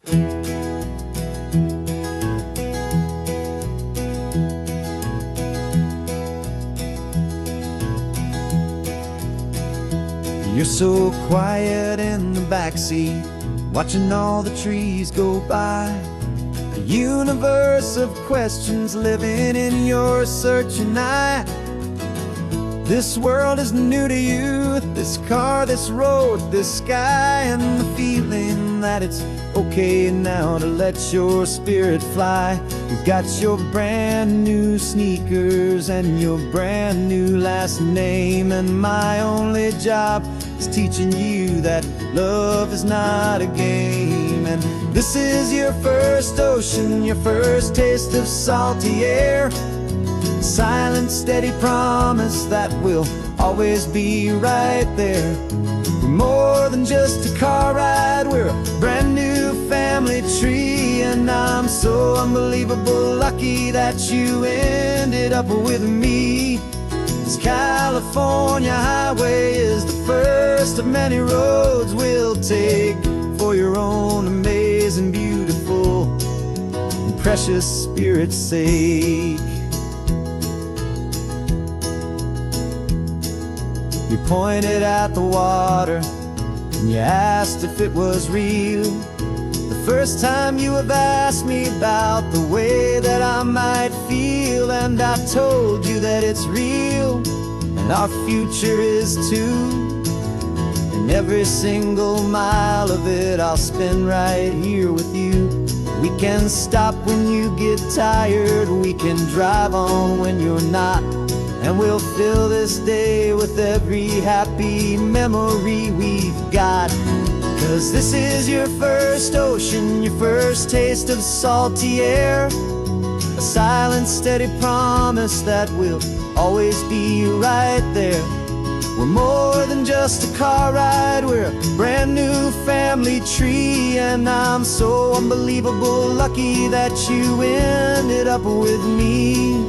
You're so quiet in the backseat, watching all the trees go by. A universe of questions living in your searching eye. This world is new to you, this car, this road, this sky, and the feeling that it's okay now to let your spirit fly. You've got your brand new sneakers and your brand new last name, and my only job is teaching you that love is not a game. And this is your first ocean, your first taste of salty air. Silent, steady promise that we'll always be right there. We're more than just a car ride, we're a brand new family tree. And I'm so unbelievable lucky that you ended up with me. This California highway is the first of many roads we'll take for your own amazing, beautiful, and precious spirit's sake. You pointed at the water and you asked if it was real. The first time you have asked me about the way that I might feel, and I told you that it's real and our future is too. And every single mile of it I'll spend right here with you. We can stop when you get tired, we can drive on when you're not, and we'll fill this day with every happy memory we've got. 'Cause this is your first ocean, your first taste of salty air. A silent, steady promise that we'll always be right there. We're more than just a car ride, we're a brand new family tree. And I'm so unbelievable lucky that you ended up with me.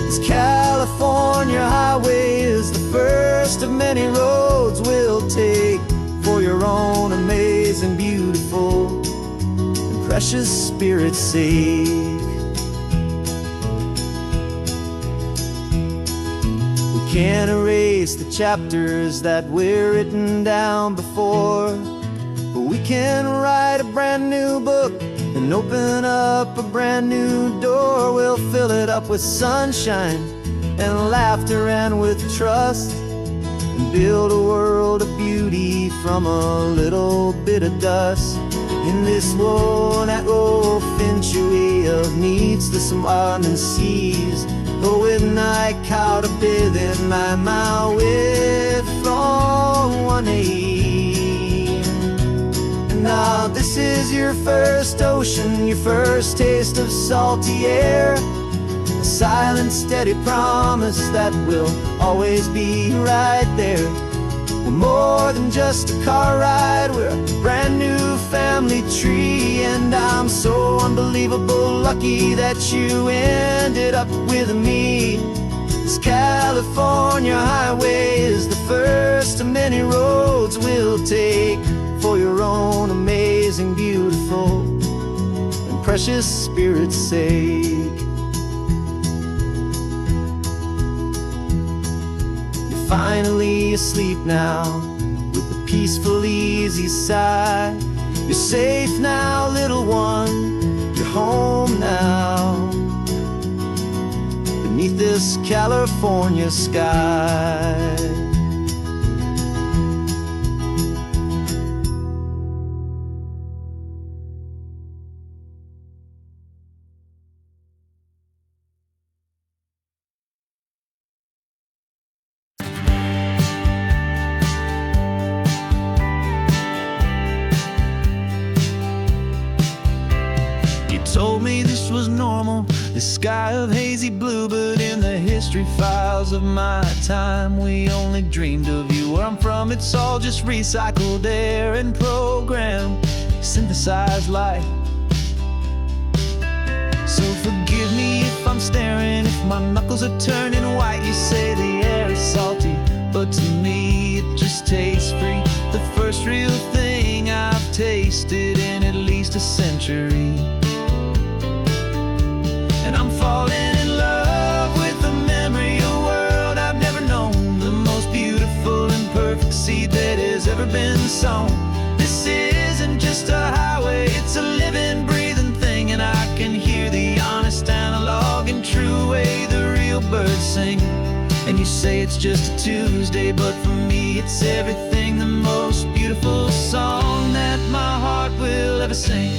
This California highway is the first of many roads we'll take for your own amazing, beautiful, and precious spirit's sake. We can't erase the chapters that were written down before, but we can write a brand new book and open up a brand new door. We'll fill it up with sunshine and laughter and with trust, and build a world of beauty from a little bit of dust. In this world that finchuí of needs the swanen seas, with night caught a bit in my mouth with from one aim. Now this is your first ocean, your first taste of salty air. A silent, steady promise that we'll always be right there. We're more than just a car ride, we're a brand new family tree. And I'm so unbelievable lucky that you ended up with me. This California highway is the first of many roads we'll take for your own amazing, beautiful, and precious spirit's sake. You're finally asleep now with a peaceful, easy sigh. You're safe now, little one, you're home now, beneath this California sky. Told me this was normal, this sky of hazy blue, but in the history files of my time, we only dreamed of you. Where I'm from, it's all just recycled air and programmed, synthesized light. So forgive me if I'm staring, if my knuckles are turning white. You say the air is salty, but to me it just tastes free. The first real thing I've tasted in at least just a century. And I'm falling in love with the memory of a world I've never known, the most beautiful and perfect seed that has ever been sown. This isn't just a highway, it's a living, breathing thing, and I can hear the honest analog and true way the real birds sing. And you say it's just a Tuesday, but for me it's everything, the most beautiful song that my heart will ever sing.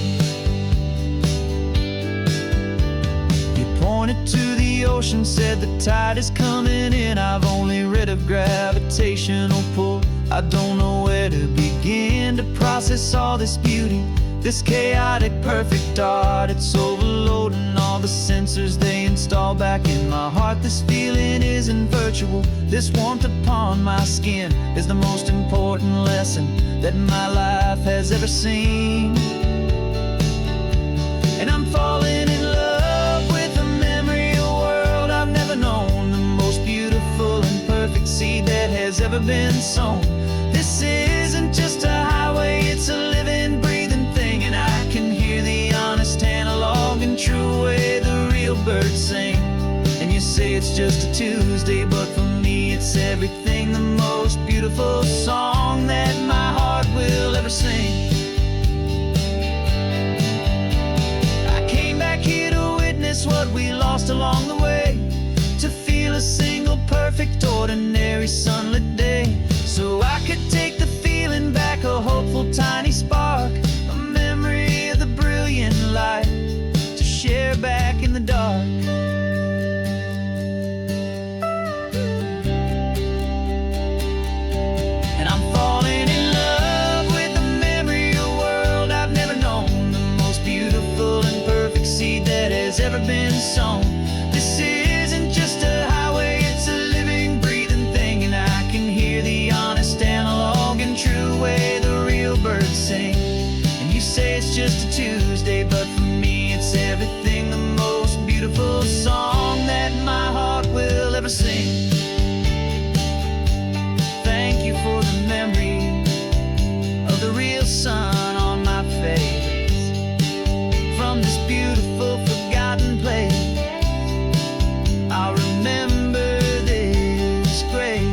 You pointed to the ocean, said the tide is coming in. I've only read of gravitational pull. I don't know where to begin to process all this beauty, this chaotic perfect art. It's overloading all the sensors they install back in my heart. This feeling isn't virtual, this warmth upon my skin is the most important lesson that my life has ever seen. And I'm falling in love with the memory of a world I've never known, the most beautiful and perfect seed that has ever been sown. This isn't just a highway, it's a living, breathing thing, and I can hear the honest analog and true way the real birds sing. And you say it's just a Tuesday, but for me it's everything, the most beautiful song that my heart will ever sing. I came back here to witness what we lost along the way, to feel a single perfect ordinary sunlit day, so I could take the feeling back, a hopeful tiny spark, a memory of the brilliant light to share back in the dark. And I'm falling in love with the memory of a world I've never known, the most beautiful and perfect seed that has ever been sown. This isn't just a highway, it's a living, breathing thing, and I can hear the honest analog and true way the real birds sing. And you say it's just a Tuesday, but for me it's everything, the most beautiful song that my heart will ever sing. Thank you for the memory of the real sun on my face, from this beautiful forgotten place. I'll remember this grace.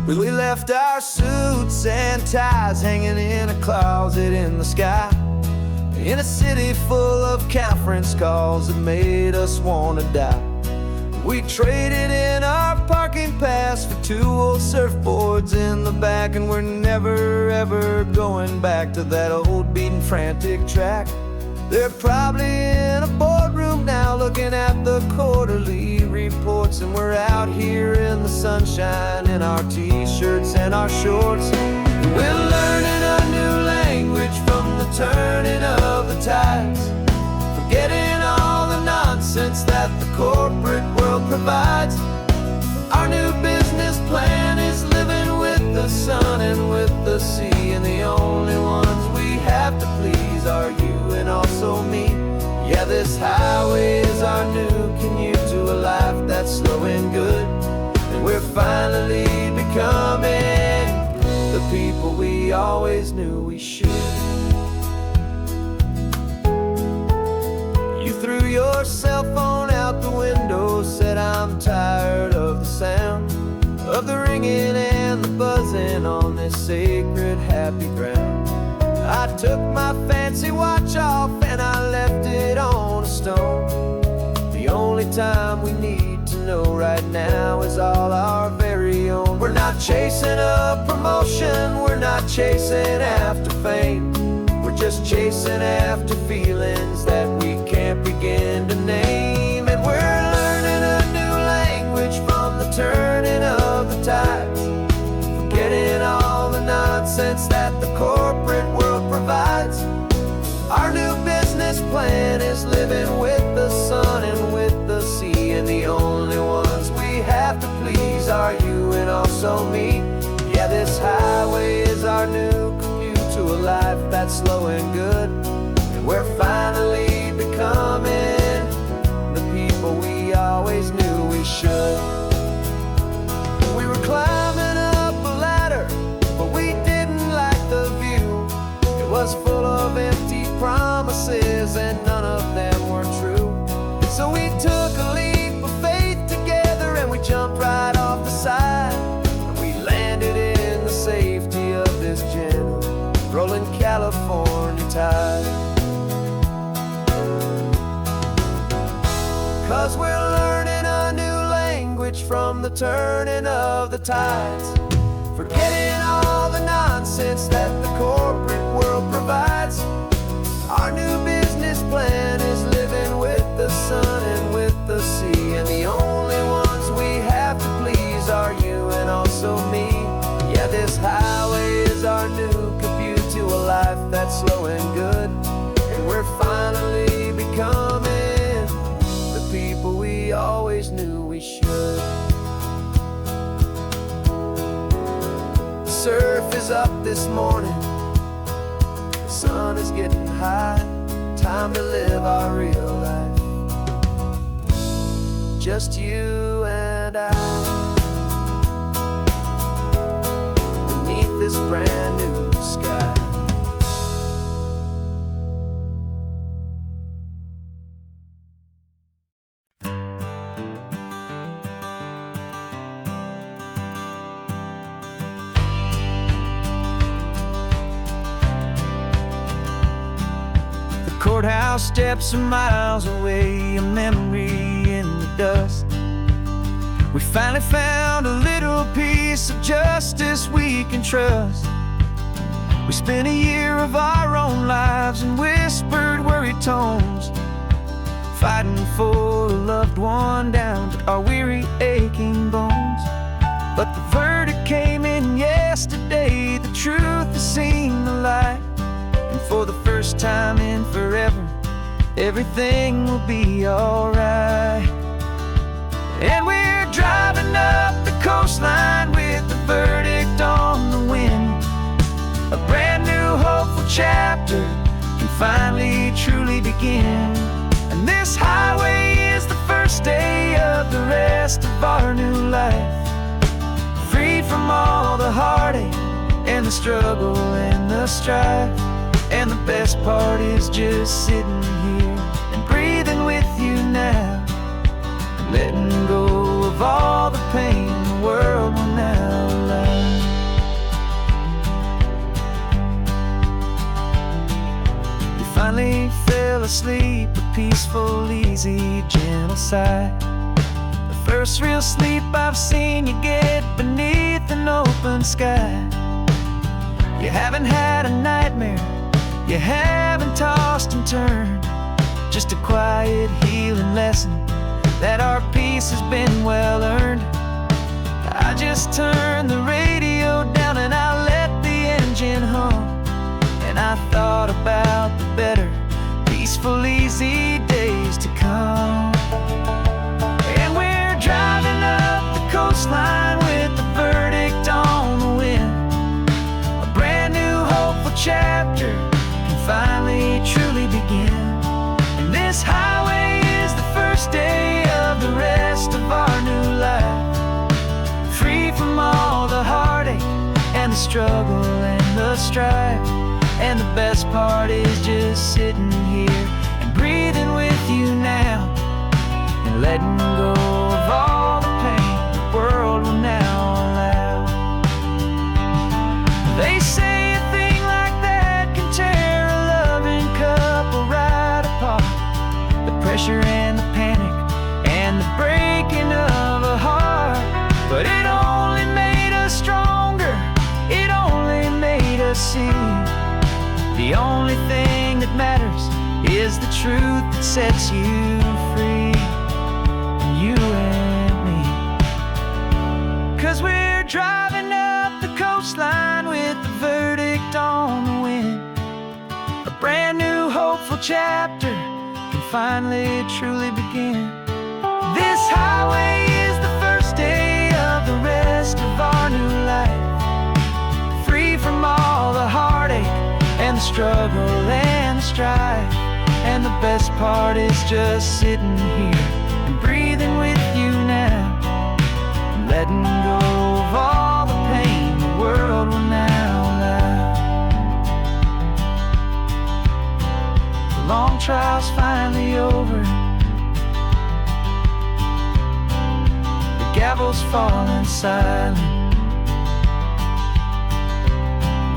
We left our suits and ties hanging in a closet in the sky, in a city full of conference calls that made us want to die. We traded in our parking pass for 2 old surfboards in the back, and we're never ever going back to that old beaten frantic track. They're probably in a boardroom now looking at the quarterly reports, and we're out here in the sunshine in our t-shirts and our shorts. We're learning a new language from the turning of the tides, forgetting all the nonsense that the corporate world provides. Our new business plan is living with the sun and with the sea, and the only ones we have to please are you and also me. Yeah, this highway is our new commute to a life that's slow and good, and we're finally becoming the people we always knew we should. You threw your cell phone out the window, said I'm tired of the sound of the ringing and the buzzing on this sacred happy ground. I took my fancy watch off and I left it on a stone. The only time we need to know right now is all our very own. We're not chasing a promotion, we're not chasing after fame, we're just chasing after feelings that we can't begin to name. And we're learning a new language from the turning of the tides, forgetting all the nonsense that the corporate world provides. Our new business plan is living with the sun and with the sea, and the only ones we have to please are you and also me. Yeah, this highway is our new commute to a life that's slow and good, and we're finally becoming the people we always knew we should. We were climbing up a ladder, but we didn't like the view. It was full of empty promises, and none of them were true. So we took a leap of faith together, and we jumped right off the side, and we landed in the safety of this gentle rolling California tide. 'Cause we're learning a new language from the turning of the tides, forgetting all the nonsense that the corporate world provides. Our new business plan is living with the sun and with the sea, and the only ones we have to please are you and also me. Yeah, this highway is our new commute to a life that's slow and good, and we're finally becoming the people we always knew we should. The surf is up this morning, the sun is getting high, time to live our real life, just you and I, beneath this brand new sky. Courthouse steps are miles away, a memory in the dust. We finally found a little piece of justice we can trust. We spent a year of our own lives in whispered, worried tones, fighting for a loved one down to our weary, aching bones. But the verdict came in yesterday, the truth has seen the light. And for the first time in forever, everything will be alright. And we're driving up the coastline with the verdict on the wind. A brand new hopeful chapter can finally truly begin. And this highway is the first day of the rest of our new life, freed from all the heartache and the struggle and the strife. And the best part is just sitting here and breathing with you now, and letting go of all the pain the world will now allow. We finally fell asleep, a peaceful, easy, gentle sigh. The first real sleep I've seen you get beneath an open sky. You haven't had a nightmare, you haven't tossed and turned, just a quiet healing lesson that our peace has been well earned. I just turned the radio down and I let the engine hum, and I thought about the better, peaceful, easy days to come. And we're driving up the coastline with the verdict on the wind. A brand new hopeful chapter finally truly begin. And this highway is the first day of the rest of our new life, free from all the heartache and the struggle and the strife. And the best part is just sitting here and breathing with you now, and letting go of all the pain the world will now allow. They say a thing like that can tear a loving couple right apart. The pressure and the panic and the breaking of a heart. But it only made us stronger, it only made us see the only thing that matters is the truth that sets you free, you and me. 'Cause we're driving up the coastline with the verdict on the wind. A brand new hopeful chapter can finally truly begin. This highway is the first day of the rest of our new life, free from all the heartache and the the struggle and the strife. And the best part is just sitting here and breathing with you now, and letting go of all the pain the world will now allow. The long trial's finally over, the gavel's falling silent.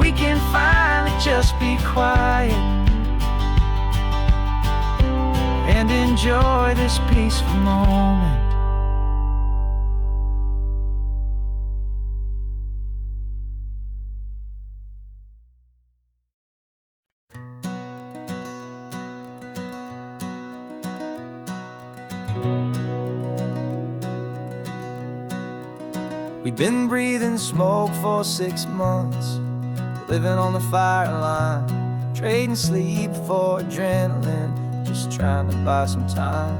We can finally just be quiet and enjoy this peaceful moment. We've been breathing smoke for 6 months, living on the fire line, trading sleep for adrenaline, just trying to buy some time.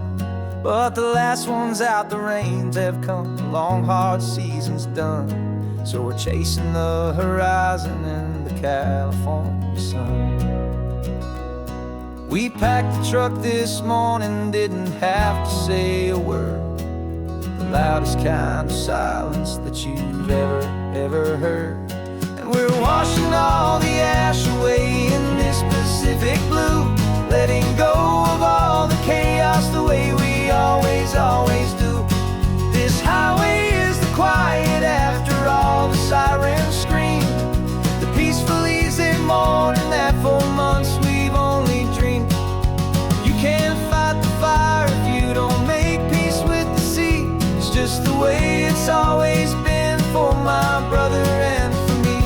But the last one's out, the rains have come, the long hard season's done. So we're chasing the horizon in the California sun. We packed the truck this morning, didn't have to say a word. The loudest kind of silence that you've ever heard. And we're washing all the ash away in this Pacific blue, letting go of all the chaos the way we always do. This highway is the quiet after all the sirens scream, the peaceful easy morning that for months we've only dreamed. You can't fight the fire if you don't make peace with the sea. It's just the way it's always been for my brother and for me.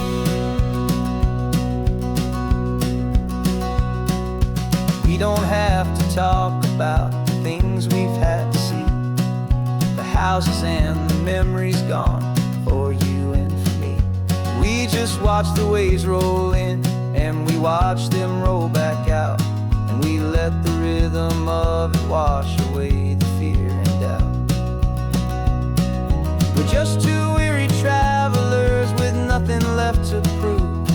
We don't have to talk about the things we've had to see, the houses and the memories gone for you and for me. We just watch the waves roll in, and we watch them roll back out, and we let the rhythm of it wash away the fear and doubt. We're just two weary travelers with nothing left to prove,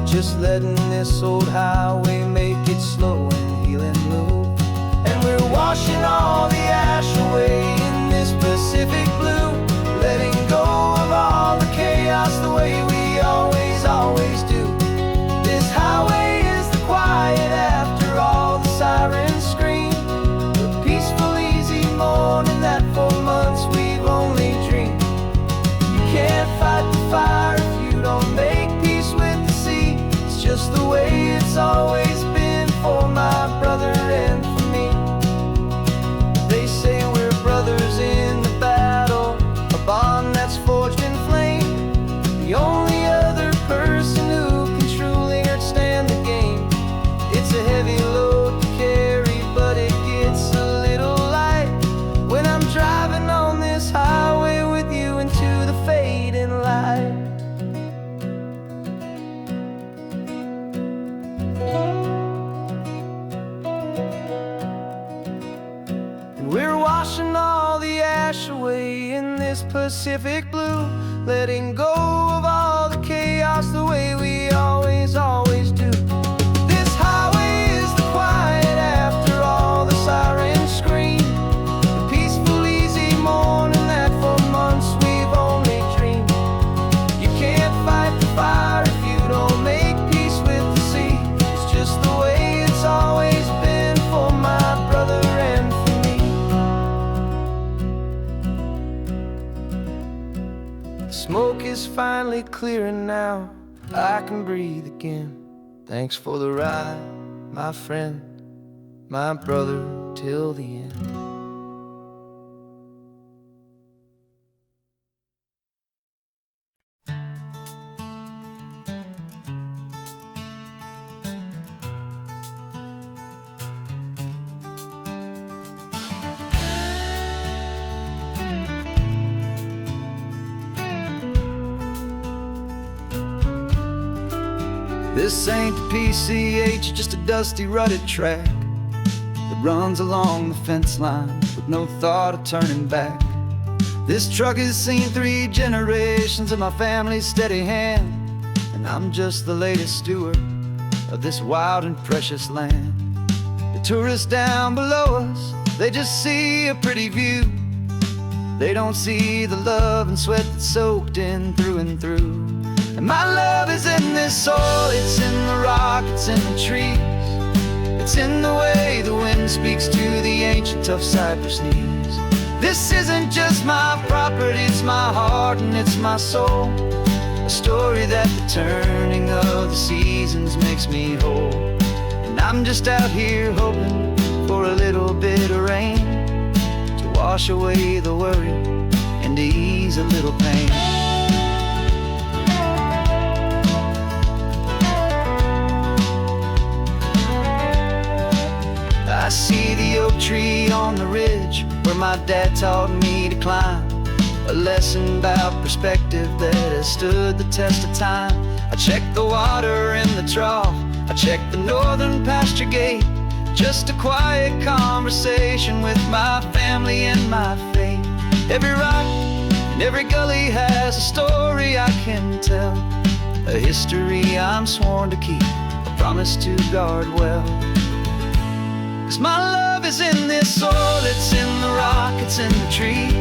just letting this old highway make it slow and healing move. And we're washing all the ash away in this Pacific blue, letting go of all the chaos the way we always do. This highway is the quiet after all the sirens scream, the peaceful easy morning that for months we've only dreamed. You can't fight the fire if you don't make peace with the sea. It's just the way it's always been for my brother and for me. They say we're brothers in the battle, a bond that's forged in flame. The only other person who can truly understand the game. It's a heavy load to carry, but it gets a little light when I'm driving on this highway with you into the fading light. And we're washing all the ash away in this Pacific blue, letting go of all the chaos the way we always do. This highway is the quiet after all the sirens scream, the peaceful easy morning that for months we've only dreamed. You can't fight the fire if you don't make peace with the sea. It's just the way it's always been for my brother and for me. The smoke is finally clearing now, I can breathe again. Thanks for the ride, my friend, my brother, till the end. This ain't the PCH, just a dusty, rutted track that runs along the fence line with no thought of turning back. This truck has seen 3 generations of my family's steady hand, and I'm just the latest steward of of this wild and precious land. The tourists down below us, they just see a pretty view. They don't see the love and sweat that's soaked in through and through. And my love is in this soil, it's in the rock, it's in the trees. It's in the way the wind speaks to the ancient tough cypress knees. This isn't just my property, it's my heart and it's my soul. A story that the turning of the seasons makes me whole. And I'm just out here hoping for a little bit of rain to wash away the worry and to ease a little pain. I see the oak tree on the ridge where my dad taught me to climb. A lesson about perspective that has stood the test of time. I check the water in the trough, I check the northern pasture gate. Just a quiet conversation with my family and my faith. Every rock and every gully has a story I can tell, a history I'm sworn to keep, a promise to guard well. 'Cause my love is in this soil, it's in the rock, it's in the trees.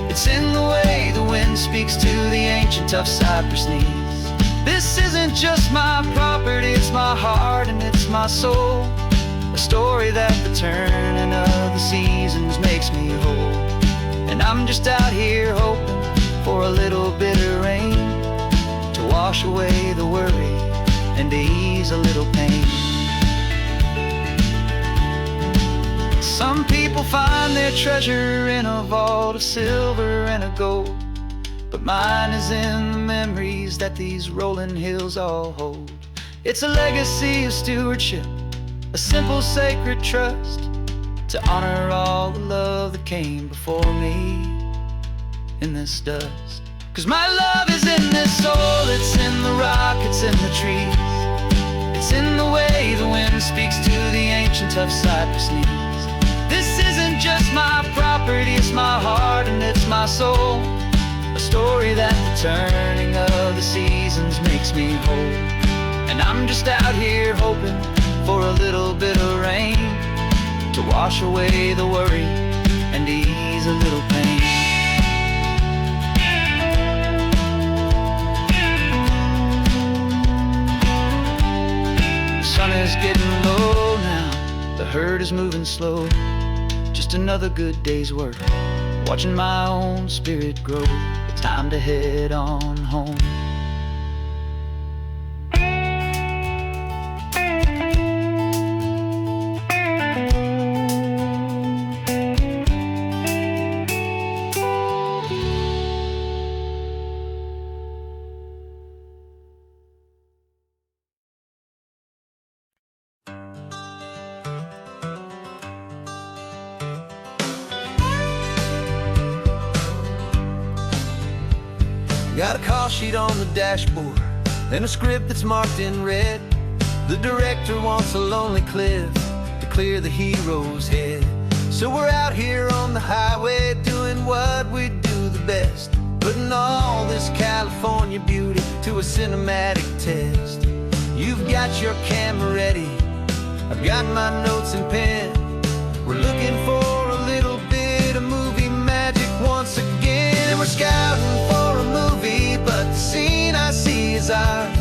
It's in the way the wind speaks to the ancient tough cypress knees. This isn't just my property, it's my heart and it's my soul. A story that the turning of the seasons makes me whole. And I'm just out here hoping for a little bit of rain to wash away the worry and to ease a little pain. Some people find their treasure in a vault of silver and a gold, but mine is in the memories that these rolling hills all hold. It's a legacy of stewardship, a simple sacred trust, to honor all the love that came before me in this dust. 'Cause my love is in this soil, it's in the rock, it's in the trees. It's in the way the wind speaks to the ancient tough cypress knees. This isn't just my property, it's my heart and it's my soul. A story that the turning of the seasons makes me whole. And I'm just out here hoping for a little bit of rain to wash away the worry and ease a little pain. The sun is getting low now, the herd is moving slow. Just another good day's work, watching my own spirit grow. It's time to head on home. Got a call sheet on the dashboard and a script that's marked in red. The director wants a lonely cliff to clear the hero's head. So we're out here on the highway doing what we do the best, putting all this California beauty to a cinematic test. You've got your camera ready, I've got my notes and pen. We're looking for a little bit of movie magic once again. And we're scouting for a movie, but the scene I see is ours.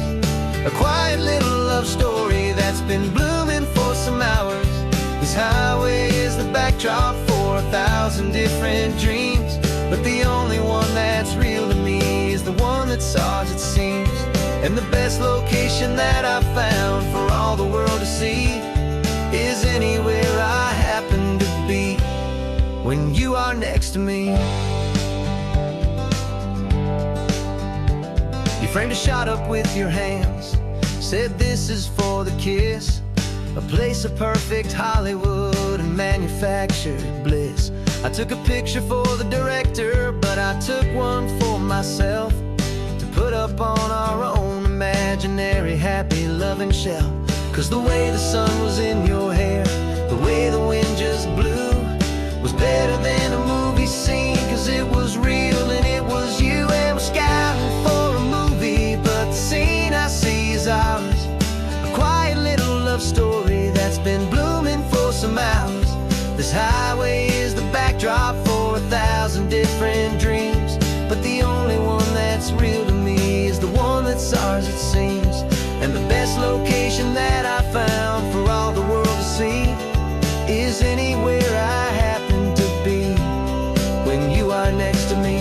A quiet little love story that's been blooming for some hours. This highway is the backdrop for 1,000 different dreams, but the only one that's real to me is the one that's ours, it seems. And the best location that I've found for all the world to see is anywhere I happen to be when you are next to me. You framed a shot up with your hands, said this is for the kiss, a place of perfect Hollywood and manufactured bliss. I took a picture for the director, but I took one for myself to put up on our own imaginary happy loving shelf. 'Cause the way the sun was in your hair, the way the wind just blew, was better than a movie scene, 'cause it was real and it was you. And we're scouting for a movie, but the scene I see is ours. A quiet been blooming for some hours. This highway is the backdrop for 1,000 different dreams, but the only one that's real to me is the one that's ours, it seems. And the best location that I found for all the world to see is anywhere I happen to be when you are next to me.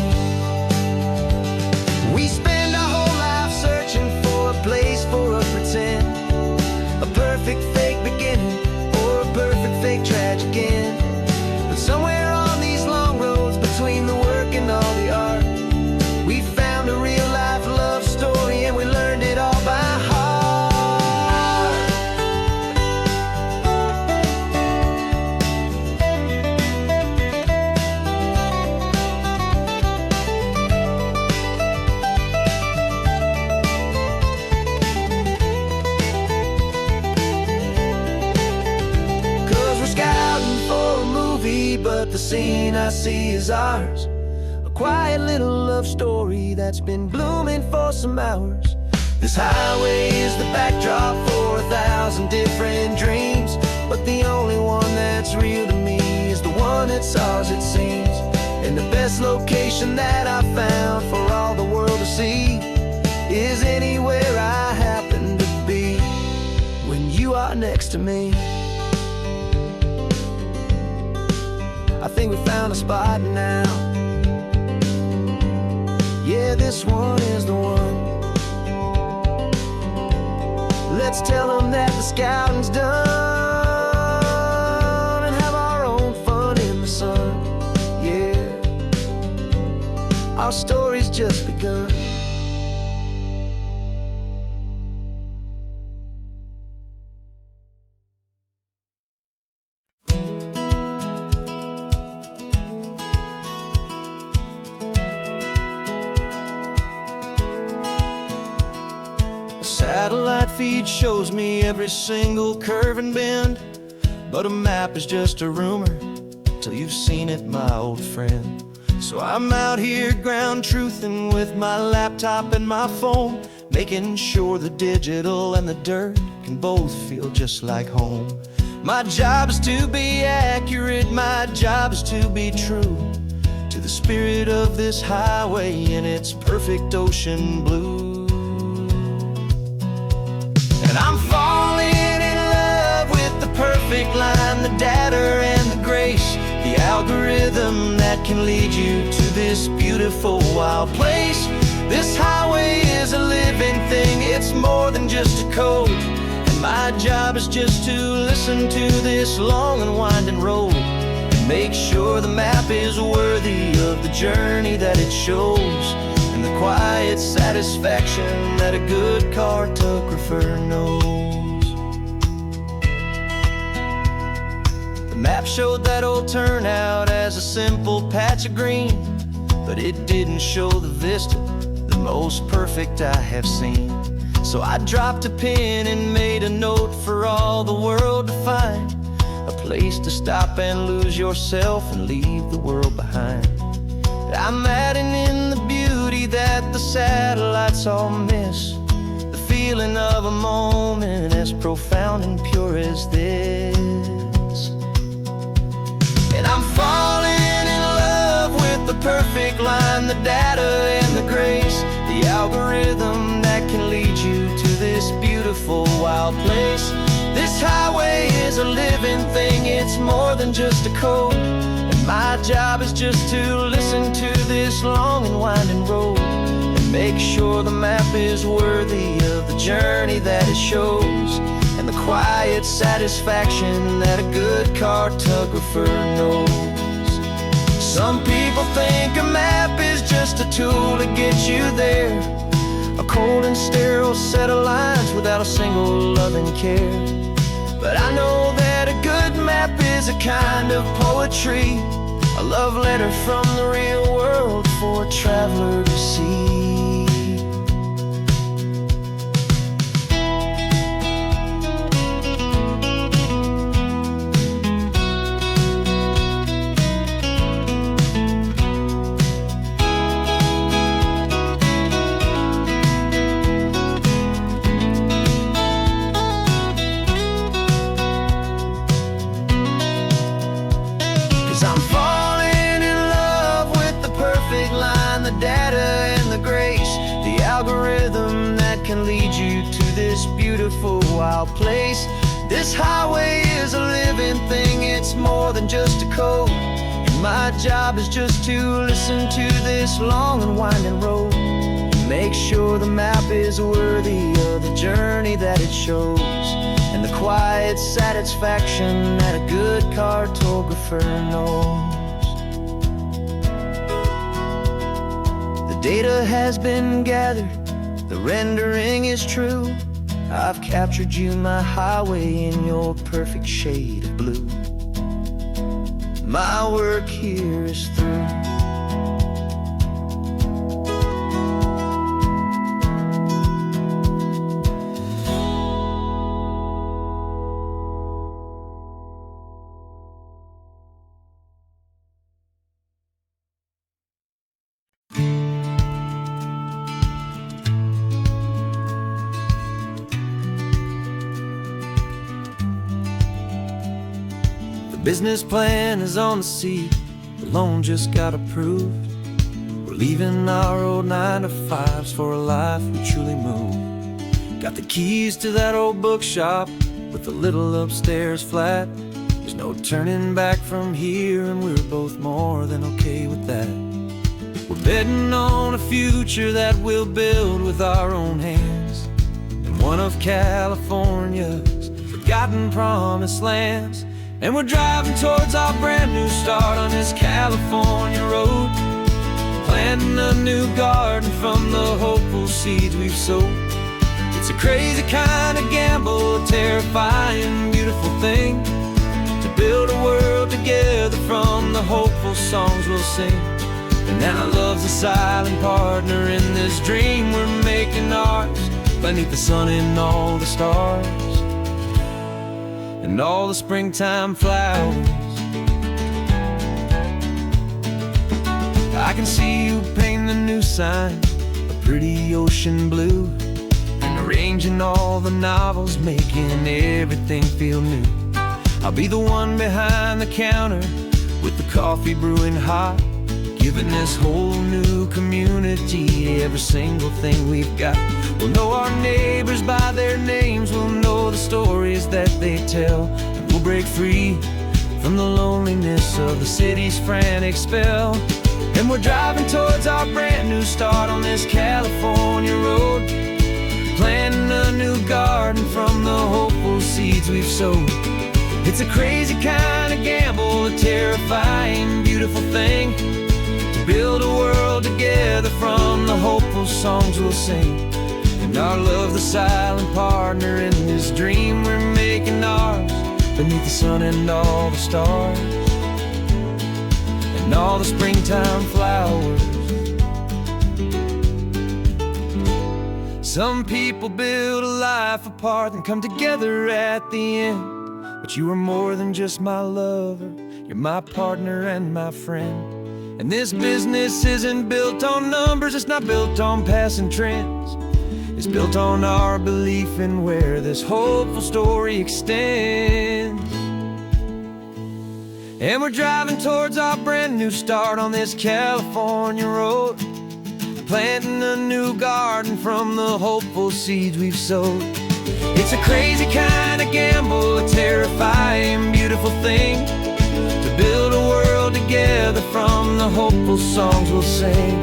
We spend our whole life searching for a place for a pretend, a perfect fake beginning or a perfect fake tragic end. But somewhere on these long roads between the work and all the art, we found a real life love story, and we learned it all by heart. 'Cause we're scouting for a movie, but the scene I see is ours. A quiet little love story that's been blooming for some hours. This highway is the backdrop for 1,000 different dreams, but the only one that's real to me is the one that's ours, it seems. And the best location that I found for all the world to see is anywhere I happen to be when you are next to me. I think we found a spot now. Yeah, this one is the one. Let's tell them that the scouting's done and have our own fun in the sun. Yeah, our story's just begun. Satellite feed shows me every single curve and bend, but a map is just a rumor till you've seen it, my old friend. So I'm out here ground truthing with my laptop and my phone, making sure the digital and the dirt can both feel just like home. My job is to be accurate, my job is to be true to the spirit of this highway in its perfect ocean blue. And I'm falling in love with the perfect line, the data and the grace, the algorithm that can lead you to this beautiful wild place. This highway is a living thing, it's more than just a code. And my job is just to listen to this long and winding road and make sure the map is worthy of the journey that it shows, and the quiet satisfaction that a good cartographer knows. The map showed that old turnout as a simple patch of green, but it didn't show the vista, the most perfect I have seen. So I dropped a pin and made a note for all the world to find, a place to stop and lose yourself and leave the world behind. I'm adding in the beauty that the satellites all miss, the feeling of a moment as profound and pure as this. And I'm falling in love with the perfect line, the data and the grace, the algorithm that can lead you to this beautiful wild place. This highway is a living thing, it's more than just a code. My job is just to listen to this long and winding road and make sure the map is worthy of the journey that it shows, and the quiet satisfaction that a good cartographer knows. Some people think a map is just a tool to get you there, a cold and sterile set of lines without a single loving care. But I know that a good map is a kind of poetry, a love letter from the real world for a traveler to see. can lead you to this beautiful wild place. This highway is a living thing, it's more than just a code. And my job is just to listen to this long and winding road, and make sure the map is worthy of the journey that it shows, and the quiet satisfaction that a good cartographer knows. The data has been gathered, the rendering is true. I've captured you, my highway, in your perfect shade of blue. My work here is through. Business plan is on the seat, the loan just got approved. We're leaving our old 9-to-5s for a life we truly move. Got the keys to that old bookshop with the little upstairs flat. There's no turning back from here, and we're both more than okay with that. We're betting on a future that we'll build with our own hands, in one of California's forgotten promised lands. And we're driving towards our brand new start on this California road, planting a new garden from the hopeful seeds we've sowed. It's a crazy kind of gamble, a terrifying, beautiful thing, to build a world together from the hopeful songs we'll sing. And now love's a silent partner in this dream we're making ours, beneath the sun and all the stars and all the springtime flowers. I can see you painting the new sign, a pretty ocean blue, and arranging all the novels, making everything feel new. I'll be the one behind the counter with the coffee brewing hot, giving this whole new community every single thing we've got. We'll know our neighbors by their names, we'll know the stories that they tell, and we'll break free from the loneliness of the city's frantic spell. And we're driving towards our brand new start on this California road, planting a new garden from the hopeful seeds we've sowed. It's a crazy kind of gamble, a terrifying, beautiful thing, to build a world together from the hopeful songs we'll sing. And our love, the silent partner in this dream we're making ours, beneath the sun and all the stars and all the springtime flowers. Some people build a life apart and come together at the end, but you are more than just my lover, you're my partner and my friend. And this business isn't built on numbers, it's not built on passing trends. It's built on our belief in where this hopeful story extends. And we're driving towards our brand new start on this California road, planting a new garden from the hopeful seeds we've sowed. It's a crazy kind of gamble, a terrifying, beautiful thing, to build a world together from the hopeful songs we'll sing.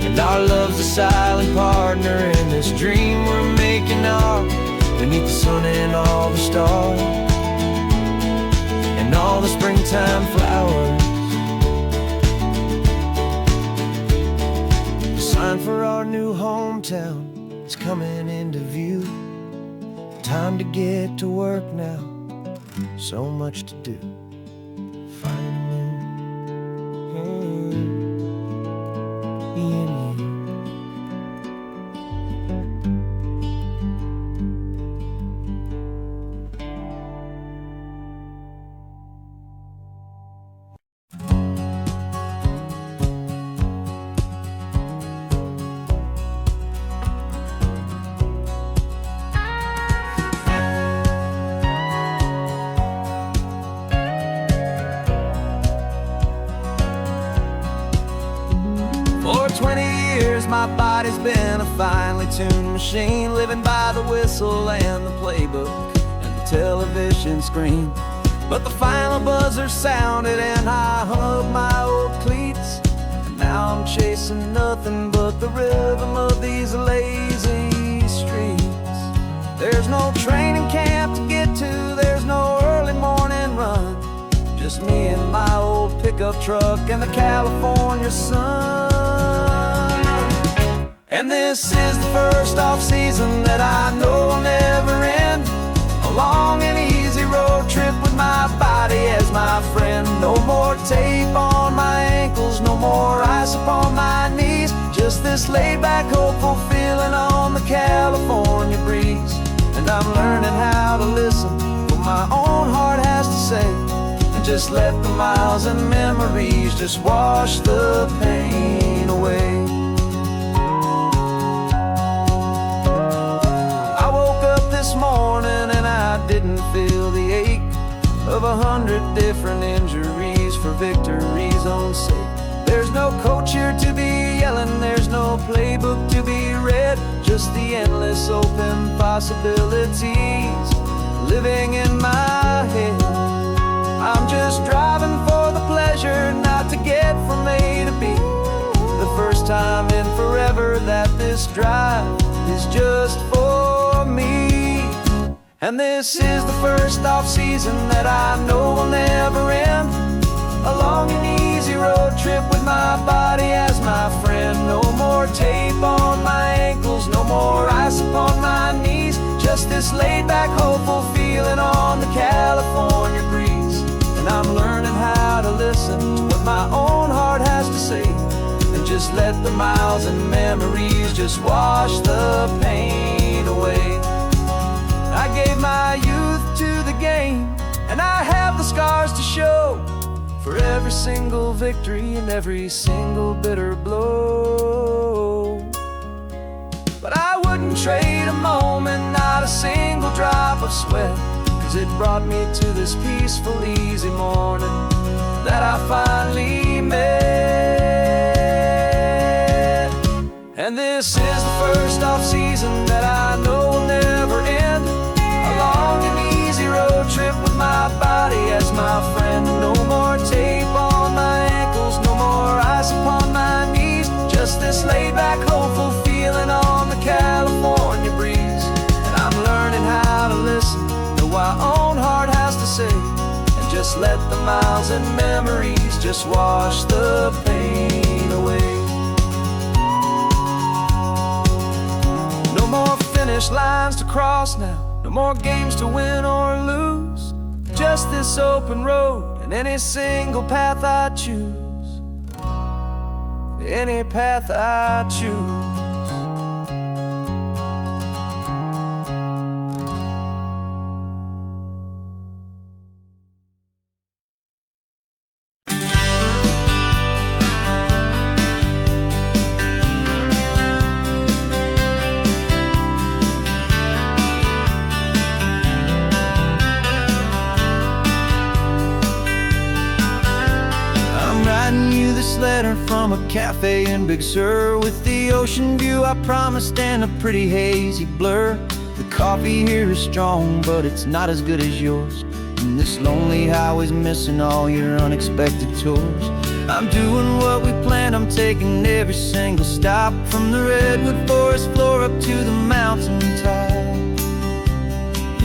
And our love's a silent partner in this dream we're making ours, beneath the sun and all the stars and all the springtime flowers. The sign for our new hometown is coming into view. Time to get to work now, so much to do. years my body's been a finely tuned machine, living by the whistle and the playbook and the television screen. But the final buzzer sounded and I hung up my old cleats, and now I'm chasing nothing but the rhythm of these lazy streets. There's no training camp to get to, there's no early morning run, just me and my old pickup truck and the California sun. And this is the first off-season that I know will never end, a long and easy road trip with my body as my friend. No more tape on my ankles, no more ice upon my knees, just this laid-back, hopeful feeling on the California breeze. And I'm learning how to listen what my own heart has to say, and just let the miles and memories just wash the pain away. I woke up this morning and I didn't feel the ache of 100 different injuries for victory's own sake. There's no coach here to be yelling, there's no playbook to be read, just the endless open possibilities living in my head. I'm just driving for the pleasure, not to get from A to B. The first time in forever that this drive is just for me. And this is the first off-season that I know will never end, a long and easy road trip with my body as my friend. No more tape on my ankles, no more ice upon my knees, just this laid-back, hopeful feeling on the California breeze. And I'm learning how to listen to what my own heart has to say, and just let the miles and memories just wash the pain away. I gave my youth to the game, and I have the scars to show for every single victory and every single bitter blow. But I wouldn't trade a moment, not a single drop of sweat, 'cause it brought me to this peaceful, easy morning that I finally met. And this is the first off-season that I know will never end, a long and easy road trip with my body as my friend. No more tape on my ankles, no more ice upon my knees, just this laid-back, hopeful feeling on the California breeze. And I'm learning how to listen to what my own heart has to say, and just let the miles and memories just wash the pain away. No more finish lines to cross now, no more games to win or lose, just this open road and any single path I choose, any path I choose. Letter from a cafe in Big Sur, with the ocean view I promised and a pretty hazy blur. The coffee here is strong, but it's not as good as yours, and this lonely highway's missing all your unexpected tours. I'm doing what we planned, I'm taking every single stop, from the redwood forest floor up to the mountain top.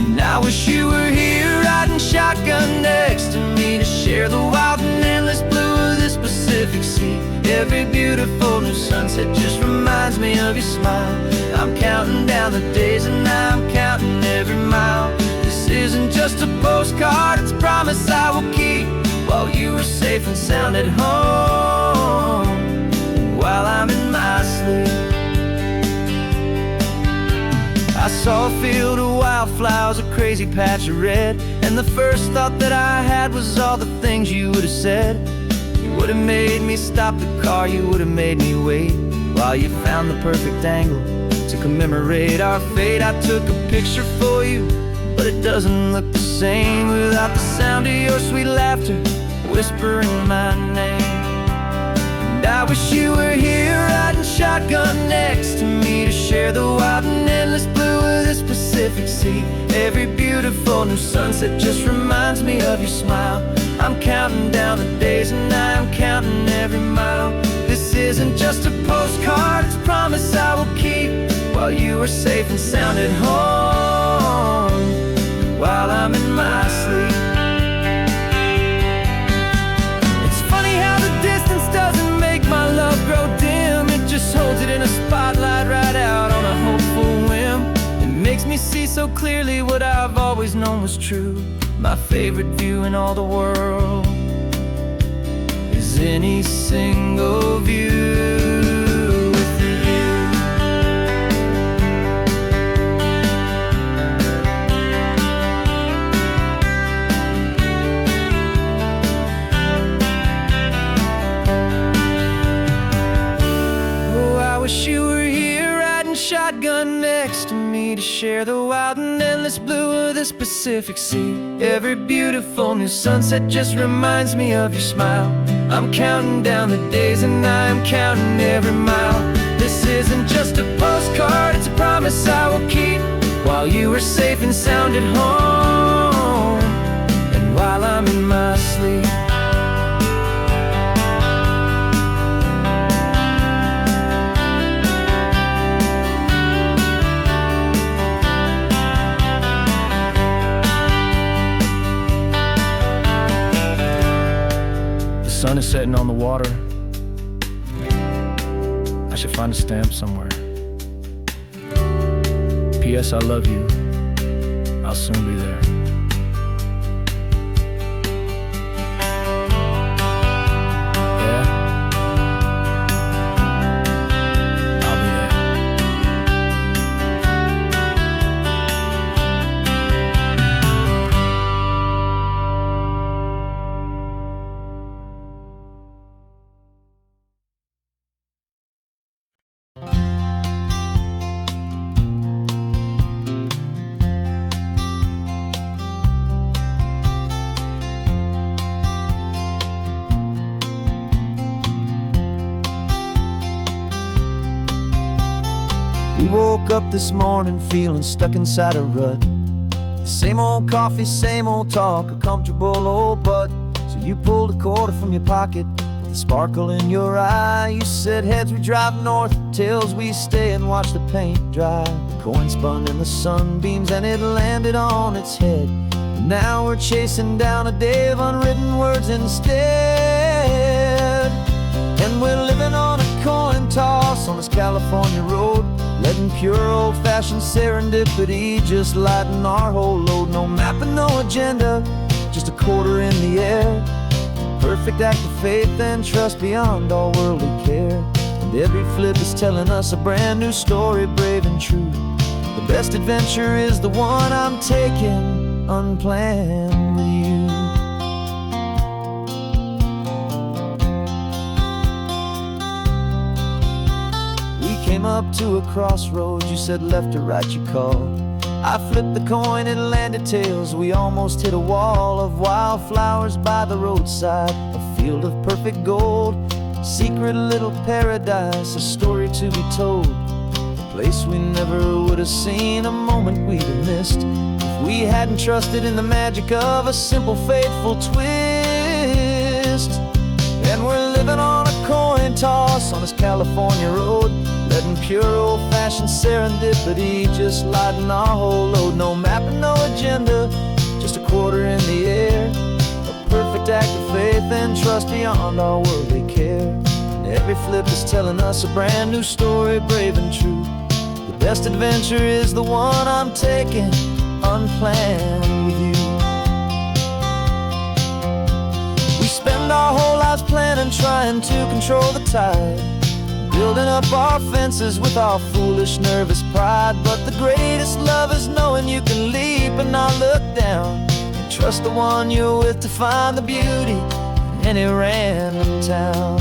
And I wish you were here riding shotgun next to me, to share the wild and endless blue of this Pacific Sea. Every beautiful new sunset just reminds me of your smile. I'm counting down the days and I'm counting every mile. This isn't just a postcard, it's a promise I will keep, while you are safe and sound at home, while I'm in my sleep. I saw a field of wildflowers, a crazy patch of red, and the first thought that I had was all the things you would have said. You would have made me stop the car, you would have made me wait, while you found the perfect angle to commemorate our fate. I took a picture for you, but it doesn't look the same without the sound of your sweet laughter whispering my name. And I I wish you were here riding shotgun next to me to share the wild and endless blue of this Pacific Sea. Every beautiful new sunset just reminds me of your smile. I'm counting down the days and I'm counting every mile. This isn't just a postcard, it's a promise I will keep, while you are safe and sound at home, while I'm in my sleep. It's funny how the distance doesn't make my love grow dim. It just holds it in a spotlight right out on a hopeful whim. It makes me see so clearly what I've always known was true. My favorite view in all the world is any single view with you. Oh, I wish you were here riding shotgun next to me to share the wild and endless blue of this Pacific Sea. Every beautiful new sunset just reminds me of your smile. I'm counting down the days and I'm counting every mile. This isn't just a postcard, it's a promise I will keep, while you are safe and sound at home, and while I'm in my sleep. The sun is setting on the water. I should find a stamp somewhere. P.S. I love you. I'll soon be there. Yeah? I'll be there. We woke up this morning feeling stuck inside a rut. Same old coffee, same old talk, a comfortable old butt. So you pulled a quarter from your pocket with a sparkle in your eye. You said heads we drive north, tails we stay and watch the paint dry. The coin spun in the sunbeams and it landed on its head. And now we're chasing down a day of unwritten words instead. And we're living on a coin toss on this California road, letting pure old-fashioned serendipity just lighten our whole load. No map and no agenda, just a quarter in the air. Perfect act of faith and trust beyond all worldly care. And every flip is telling us a brand new story, brave and true. The best adventure is the one I'm taking unplanned with you. Came up to a crossroads, you said left or right you called. I flipped the coin, it landed tails. We almost hit a wall of wildflowers by the roadside, a field of perfect gold, secret little paradise, a story to be told. A place we never would have seen, a moment we'd have missed if we hadn't trusted in the magic of a simple faithful twist. And we're living on a coin toss on this California road, letting pure old-fashioned serendipity just lighten our whole load. No map and no agenda, just a quarter in the air. A perfect act of faith and trust beyond our worldly care. And every flip is telling us a brand new story, brave and true. The best adventure is the one I'm taking unplanned with you. We spend our whole lives planning, trying to control the tide, building up our fences with our foolish, nervous pride. But the greatest love is knowing you can leap and not look down, and trust the one you're with to find the beauty in any random town.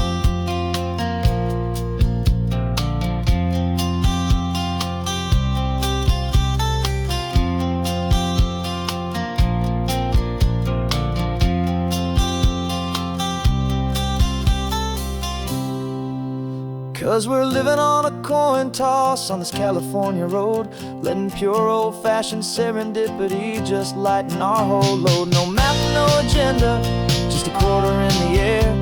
'Cause we're living on a coin toss on this California road, letting pure old-fashioned serendipity just lighten our whole load. No map, no agenda, just a quarter in the air,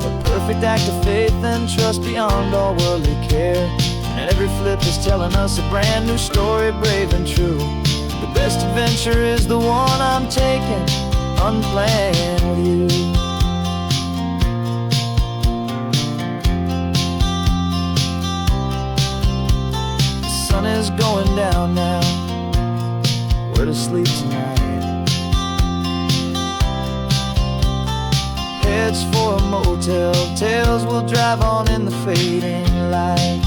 a perfect act of faith and trust beyond all worldly care. And every flip is telling us a brand new story, brave and true. The best adventure is the one I'm taking, unplanned with you. The sun is going down now, we're to sleep tonight. Heads for a motel, tails will drive on in the fading light.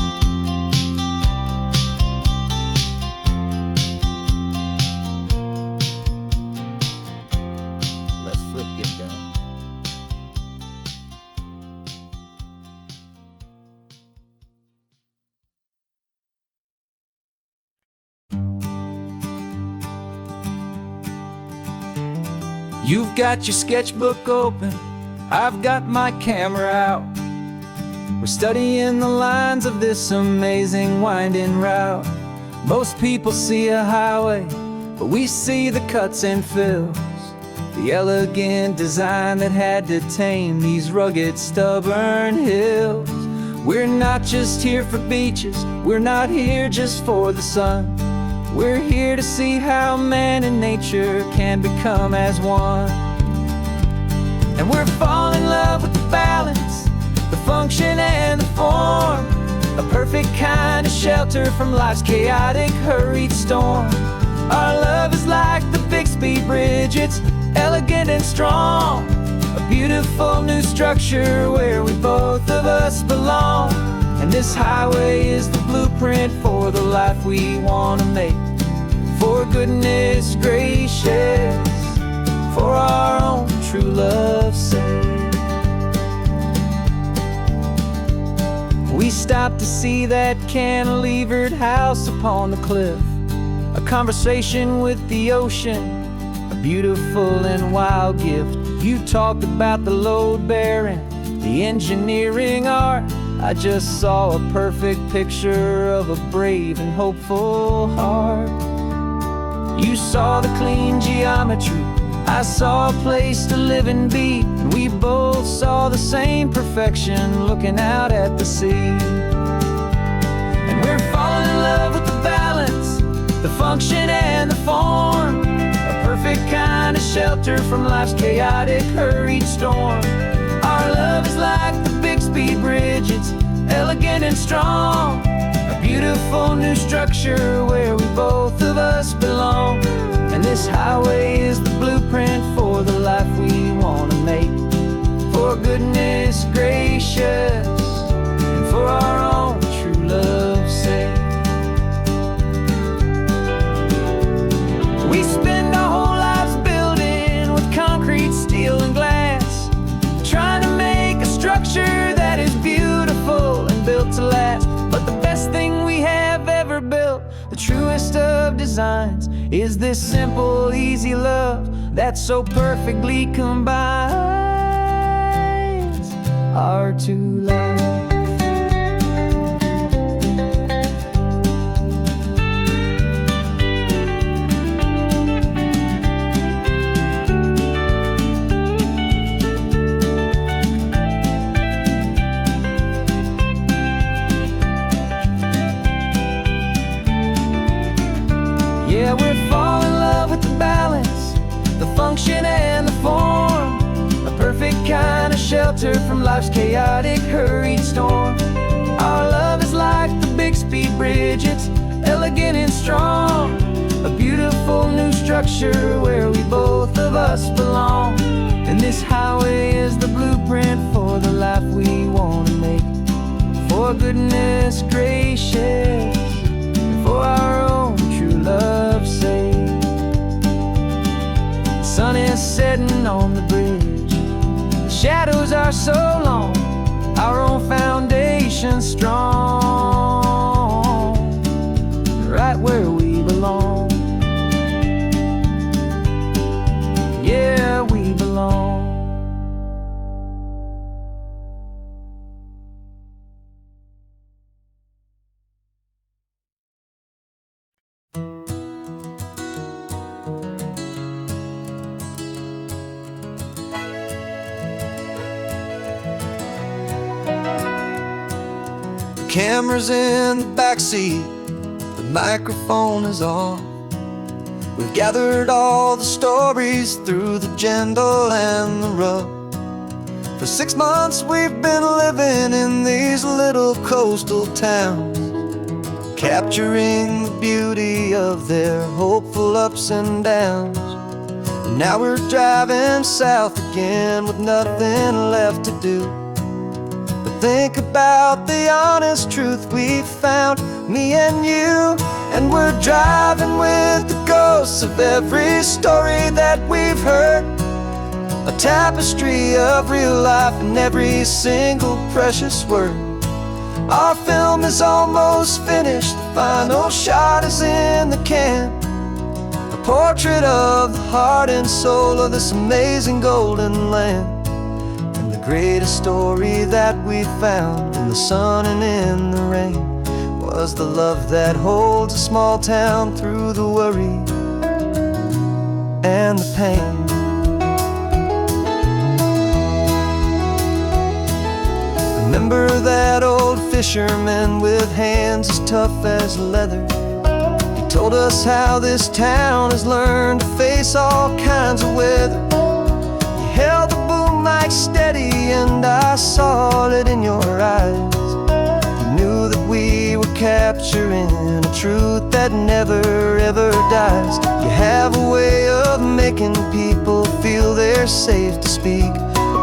You've got your sketchbook open, I've got my camera out. We're studying the lines of this amazing winding route. Most people see a highway, but we see the cuts and fills, the elegant design that had to tame these rugged, stubborn hills. We're not just here for beaches, we're not here just for the sun. We're here to see how man and nature can become as one. And we're falling in love with the balance, the function and the form, a perfect kind of shelter from life's chaotic, hurried storm. Our love is like the Bixby Bridge, it's elegant and strong, a beautiful new structure where we both of us belong. And this highway is the blueprint for the life we want to make. For goodness gracious, for our own true love's sake. We stopped to see that cantilevered house upon the cliff, a conversation with the ocean, a beautiful and wild gift. You talked about the load bearing, the engineering art. I just saw a perfect picture of a brave and hopeful heart. You saw the clean geometry, I saw a place to live and be, and we both saw the same perfection looking out at the sea. And we're falling in love with the balance, the function and the form, a perfect kind of shelter from life's chaotic, hurried storm. Our love is like the Bixby Bridge, it's elegant and strong, a beautiful new structure where we both of us belong. And this highway is the blueprint for the life we want to make. For goodness gracious, and for our own true love's sake. We spend our whole lives building with concrete, steel and glass, trying to make a structure that is beautiful and built to last. But the best thing we have ever built, the truest of designs, is this simple, easy love that so perfectly combines our two lives. Yeah, we're falling in love with the balance, the function and the form, a perfect kind of shelter from life's chaotic, hurried storm. Our love is like the Bixby Bridge, it's elegant and strong, a beautiful new structure where we both of us belong. And this highway is the blueprint for the life we want to make. For goodness gracious, for our own true love's sake. The sun is setting on the bridge, the shadows are so long, our own foundation strong, right where we belong. Yeah, we belong. camera's in the backseat, the microphone is on. We've gathered all the stories through the gentle and the rough. For 6 months we've been living in these little coastal towns, capturing the beauty of their hopeful ups and downs. And now we're driving south again with nothing left to do but think about the honest truth we found, me and you. And we're driving with the ghosts of every story that we've heard, a tapestry of real life in every single precious word. Our film is almost finished, the final shot is in the can, a portrait of the heart and soul of this amazing golden land. And the greatest story that we found in the sun and in the rain was the love that holds a small town through the worry and the pain. Remember that old fisherman with hands as tough as leather? He told us how this town has learned to face all kinds of weather. You held the boom mic steady and I saw it in your eyes. You knew that we were capturing a truth that never ever dies. You have a way of making people feel they're safe to speak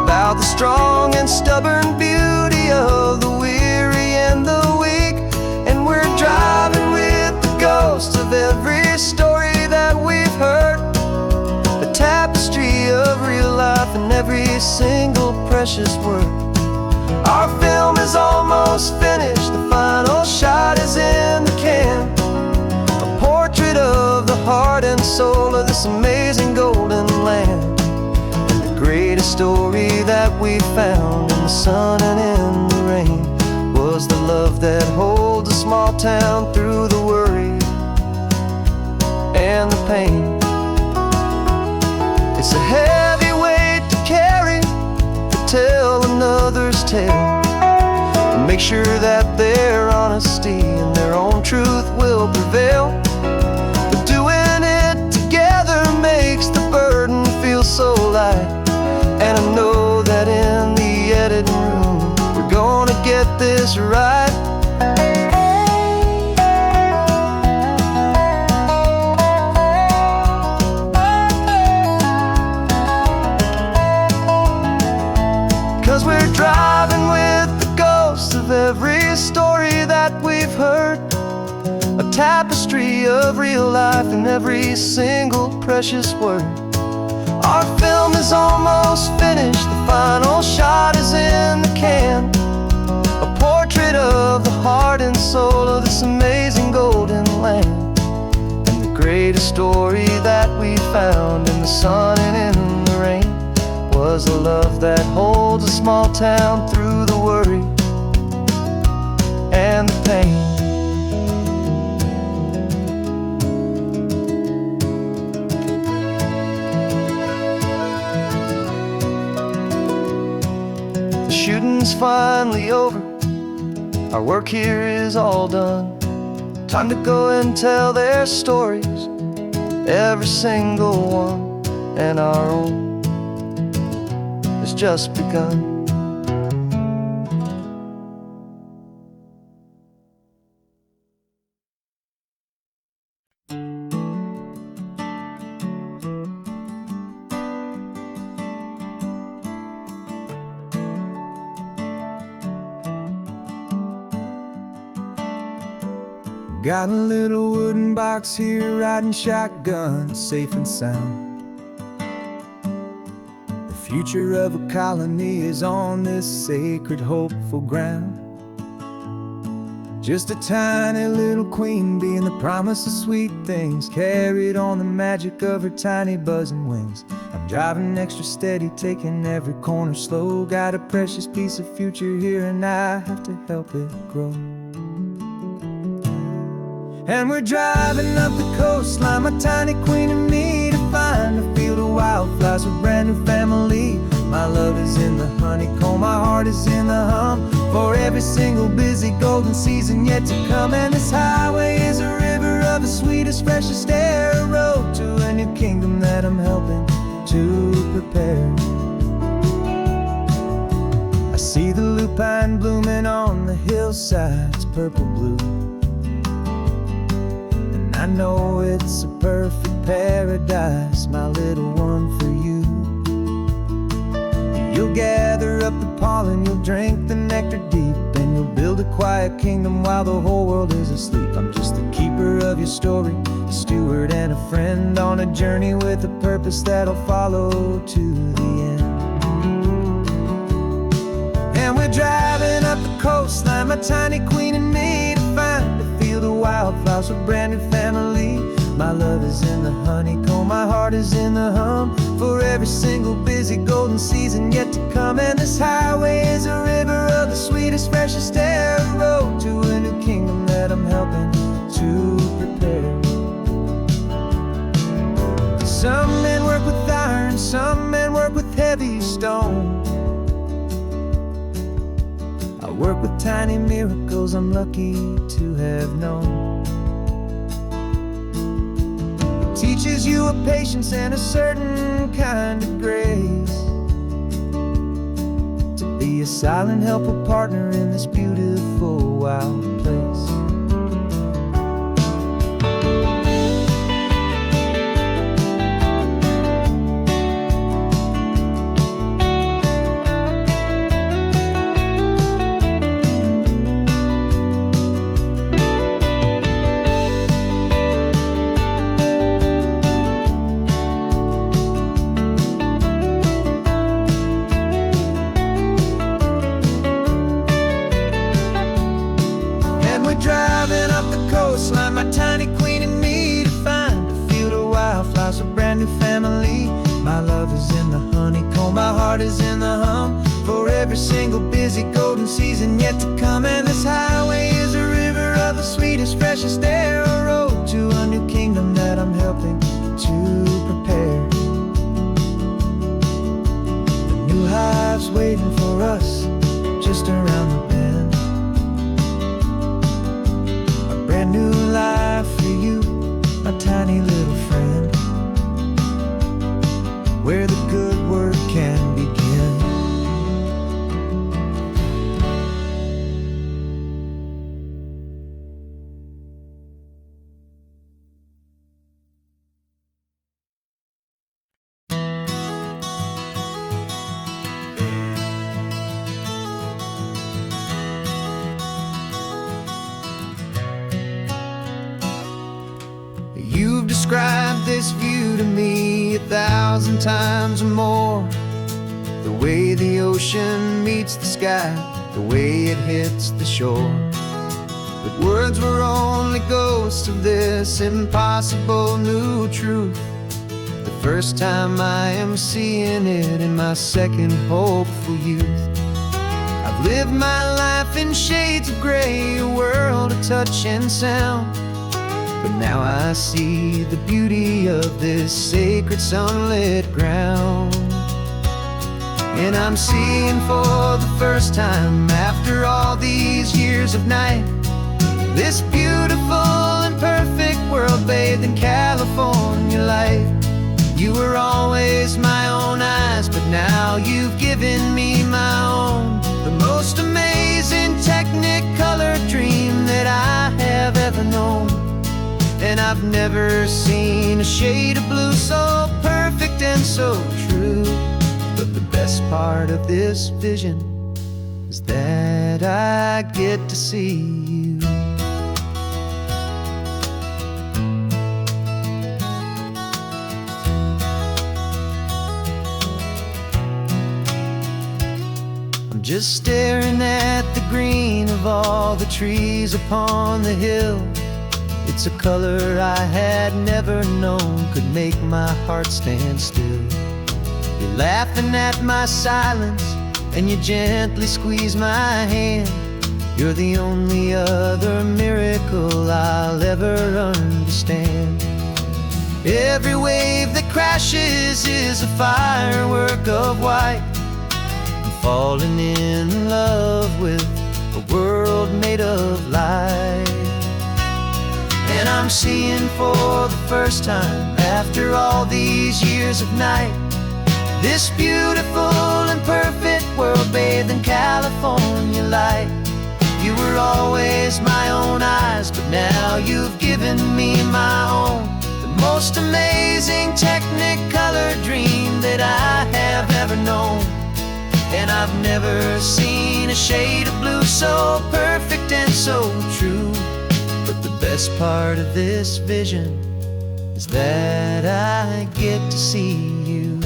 about the strong and stubborn beauty of the weary and the weak. And we're driving with the ghosts of every story that we've heard, a tapestry of real life in every single precious word. Our film is almost finished, the final shot is in the can, a portrait of the heart and soul of this amazing golden land. Greatest story that we found in the sun and in the rain was the love that holds a small town through the worry and the pain. It's a heavy weight to carry, to tell another's tale, and make sure that their honesty and their own truth will prevail. But doing it together makes the burden feel so light. And I know that in the editing room we're gonna get this right. 'Cause we're driving with the ghosts of every story that we've heard, a tapestry of real life in every single precious word. Our film is almost finished, the final shot is in the can, a portrait of the heart and soul of this amazing golden land. And the greatest story that we found in the sun and in the rain was the love that holds a small town through the worry and the pain. Shooting's finally over, our work here is all done. Time to go and tell their stories, every single one, and our own has just begun. Got a little wooden box here, riding shotgun, safe and sound. The future of a colony is on this sacred, hopeful ground. Just a tiny little queen bee and the promise of sweet things, carried on the magic of her tiny buzzing wings. I'm driving extra steady, taking every corner slow. Got a precious piece of future here and I have to help it grow. And we're driving up the coastline, my tiny queen and me, to find a field of wildflowers, a brand new family. My love is in the honeycomb, my heart is in the hum. for every single busy golden season yet to come. And this highway is a river of the sweetest, freshest air, a road to a new kingdom that I'm helping to prepare. I see the lupine blooming on the hillsides, purple blue, and I know it's a perfect paradise, my little one, for you. You'll gather up the pollen, you'll drink the nectar deep, and you'll build a quiet kingdom while the whole world is asleep. I'm just the keeper of your story, a steward and a friend on a journey with a purpose that'll follow to the end. And we're driving up the coastline, my tiny queen and me, to find a field of wildflowers, a brand new family. My love is in the honeycomb, my heart is in the hum, for every single busy golden season yet to come. And this highway is a river of the sweetest, freshest air, a road to a new kingdom that I'm helping to prepare. Some men work with iron, some men work with heavy stone. I work with tiny miracles I'm lucky to have known. Teaches you a patience and a certain kind of grace, to be a silent, helpful partner in this beautiful, wild place. Driving up the coastline, my tiny queen and me, to find a field of wildflowers, a brand new family. My love is in the honeycomb, my heart is in the hum, for every single busy golden season yet to come. And this highway is a river of the sweetest, freshest air, a road to a new kingdom that I'm helping to prepare. The new hive's waiting for us just around the bend. Brand new life for you, my tiny little friend, where the good work can begin. You've described this view to me 1,000 times or more, the way the ocean meets the sky, the way it hits the shore. But words were only ghosts of this impossible new truth. The first time I am seeing it in my second hopeful youth. I've lived my life in shades of gray, a world of touch and sound, but now I see the beauty of this sacred sunlit ground. And I'm seeing for the first time, after all these years of night, this beautiful and perfect world bathed in California light. You were always my own eyes, but now you've given me my own, the most amazing technicolor dream that I have ever known. And I've never seen a shade of blue so perfect and so true. But the best part of this vision is that I get to see you. I'm just staring at the green of all the trees upon the hill. It's a color I had never known could make my heart stand still. You're laughing at my silence, and you gently squeeze my hand. You're the only other miracle I'll ever understand. Every wave that crashes is a firework of white. I'm falling in love with world made of light. And I'm seeing for the first time, after all these years of night, this beautiful and perfect world bathed in California light. You were always my own eyes, but now you've given me my own. The most amazing technicolor dream that I have ever known. And I've never seen a shade of blue so perfect and so true. But the best part of this vision is that I get to see you.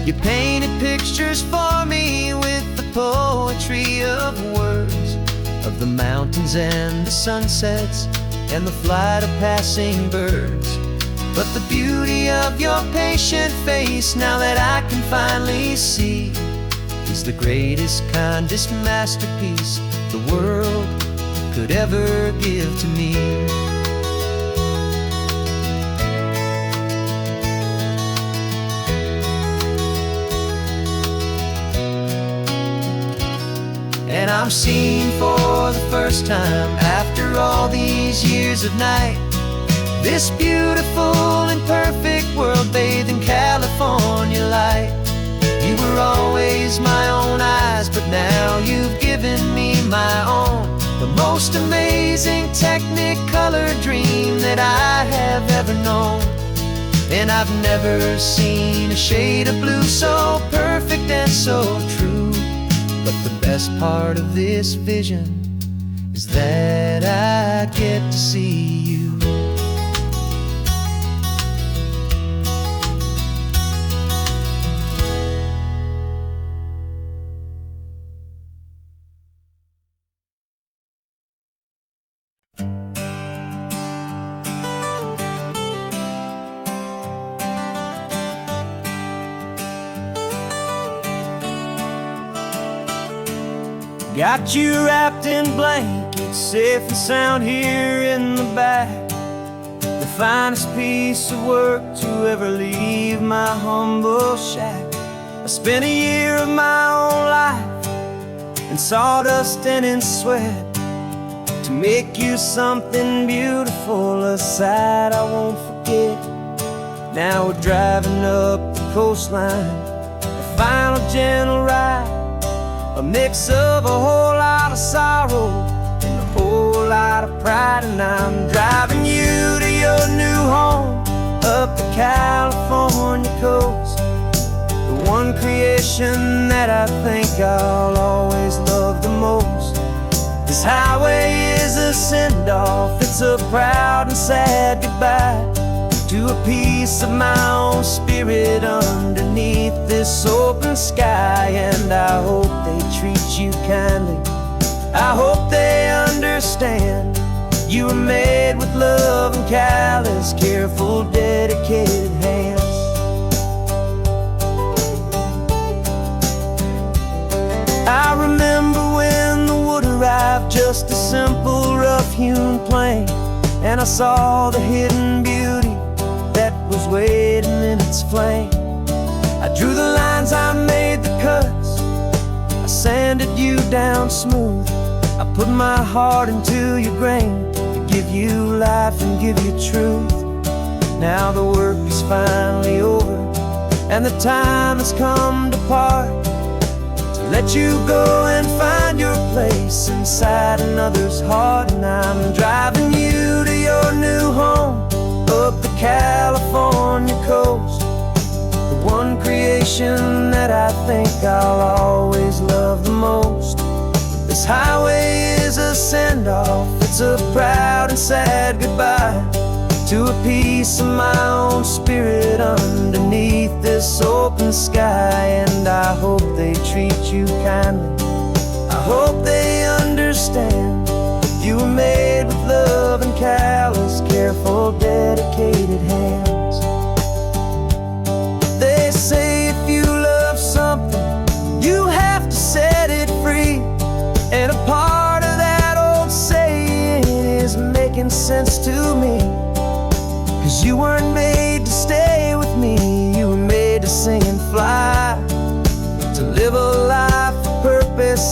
You painted pictures for me with the poetry of words, of the mountains and the sunsets and the flight of passing birds. But the beauty of your patient face, now that I can finally see, is the greatest, kindest masterpiece the world could ever give to me. And I'm seeing for the first time, after all these years of night, this beautiful and perfect world bathed in California light. You were always my own eyes, but now you've given me my own. The most amazing technicolor dream that I have ever known. And I've never seen a shade of blue so perfect and so true. But the best part of this vision is that I get to see you. Got you wrapped in blankets, safe and sound here in the back. The finest piece of work to ever leave my humble shack. I spent a year of my own life in sawdust and in sweat to make you something beautiful, a sight I won't forget. Now we're driving up the coastline, a final gentle ride, a mix of a whole lot of sorrow and a whole lot of pride. And I'm driving you to your new home up the California coast, the one creation that I think I'll always love the most. This highway is a send-off, it's a proud and sad goodbye to a piece of my own spirit underneath this open sky. And I hope they treat you kindly, I hope they understand you were made with love and callous, careful, dedicated hands. I remember when the wood arrived, just a simple rough-hewn plank, and I saw the hidden beauty that was waiting in its flame. I drew the lines, I made the cuts, I sanded you down smooth. I put my heart into your grain to give you life and give you truth. Now the work is finally over, and the time has come to part, to let you go and find your place inside another's heart. And I'm driving you to your new home up the California coast, the one creation that I think I'll always love the most. This highway is a send-off, it's a proud and sad goodbye to a piece of my own spirit underneath this open sky. And I hope they treat you kindly, I hope they understand you were made with love and callous, careful, dedicated hands. They say if you love something, you have to set it free. And a part of that old saying is making sense to me, 'cause you weren't made to stay with me, you were made to sing and fly.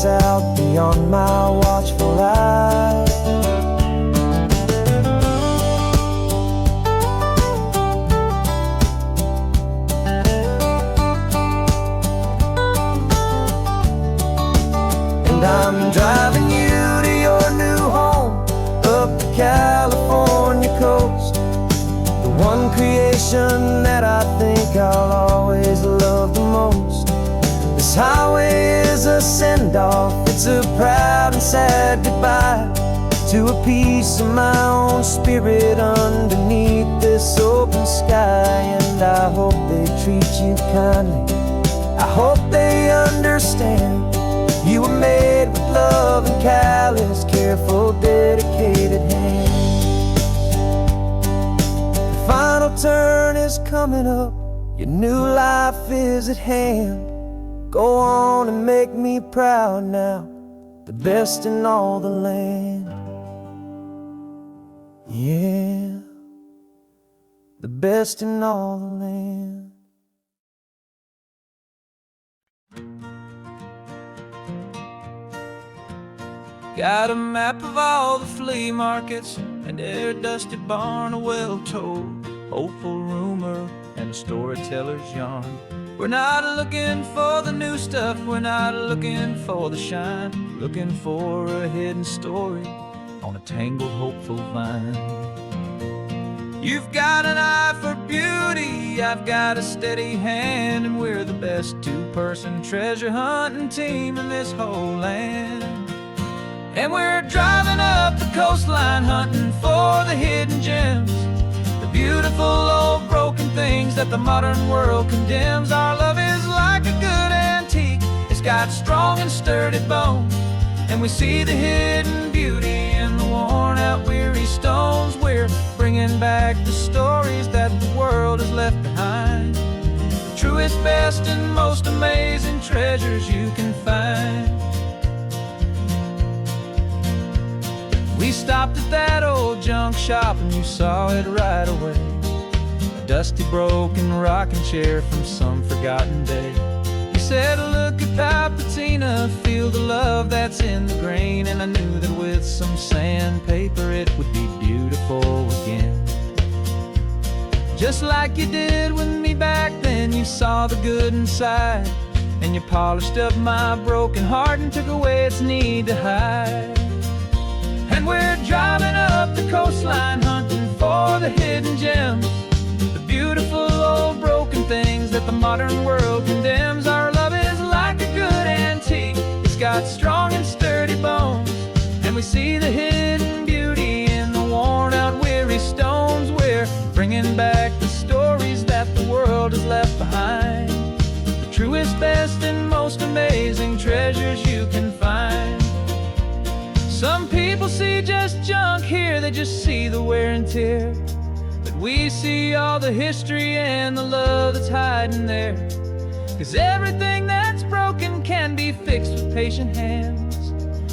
face out beyond my watchful eye. And I'm driving you to your new home up the California coast, the one creation that I think I'll always love the most. This highway is a send-off, it's a proud and sad goodbye to a piece of my own spirit underneath this open sky. And I hope they treat you kindly, I hope they understand you were made with love and callous, careful, dedicated hands. The final turn is coming up, your new life is at hand. Go on and make me proud now, the best in all the land. Yeah, the best in all the land. Got a map of all the flea markets and their dusty barn, a well-told, hopeful rumor, and a storyteller's yarn. We're not looking for the new stuff, we're not looking for the shine, looking for a hidden story on a tangled, hopeful vine. You've got an eye for beauty, I've got a steady hand, and we're the best two-person treasure hunting team in this whole land. And we're driving up the coastline hunting for the hidden gems, the beautiful old broken things that the modern world condemns. Our love is like a good antique, it's got strong and sturdy bones, and we see the hidden beauty in the worn out weary stones. We're bringing back the stories that the world has left behind, the truest, best, and most amazing treasures you can find. We stopped at that old junk shop and you saw it right away, a dusty, broken rocking chair from some forgotten day. You said, look at that patina, feel the love that's in the grain, and I knew that with some sandpaper it would be beautiful again. Just like you did with me back then, you saw the good inside, and you polished up my broken heart and took away its need to hide. And we're driving up the coastline hunting for the hidden gems, the beautiful old broken things that the modern world condemns. Our love is like a good antique, it's got strong and sturdy bones, and we see the hidden beauty in the worn out weary stones. We're bringing back the stories that the world has left behind, the truest, best, and most amazing treasures you can find. Some people see just junk here, they just see the wear and tear, but we see all the history and the love that's hiding there. 'Cause everything that's broken can be fixed with patient hands,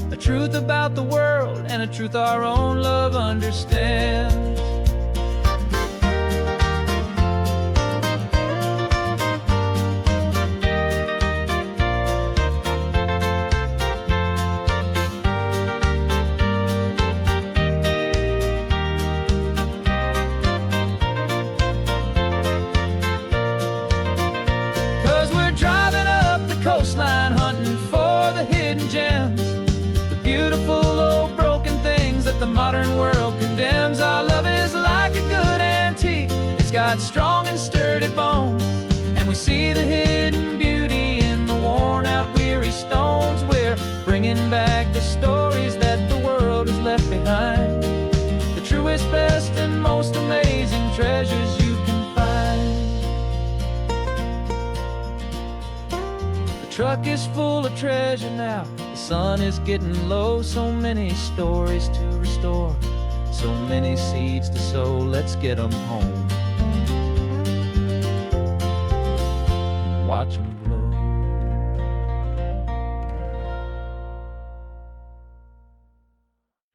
a truth about the world and a truth our own love understands. 'Cause we're driving up the coastline hunting for the hidden gems, the beautiful old broken things that the modern world condemns. Our love is like a good antique, it's got strong and sturdy bones, and we see the hidden beauty in the worn out weary stones. We're bringing back the stories that the world has left behind, the truest, best, and most amazing treasures you can find. The truck is full of treasure now, the sun is getting low, so many stories to restore, so many seeds to sow. Let's get them home, watch them grow.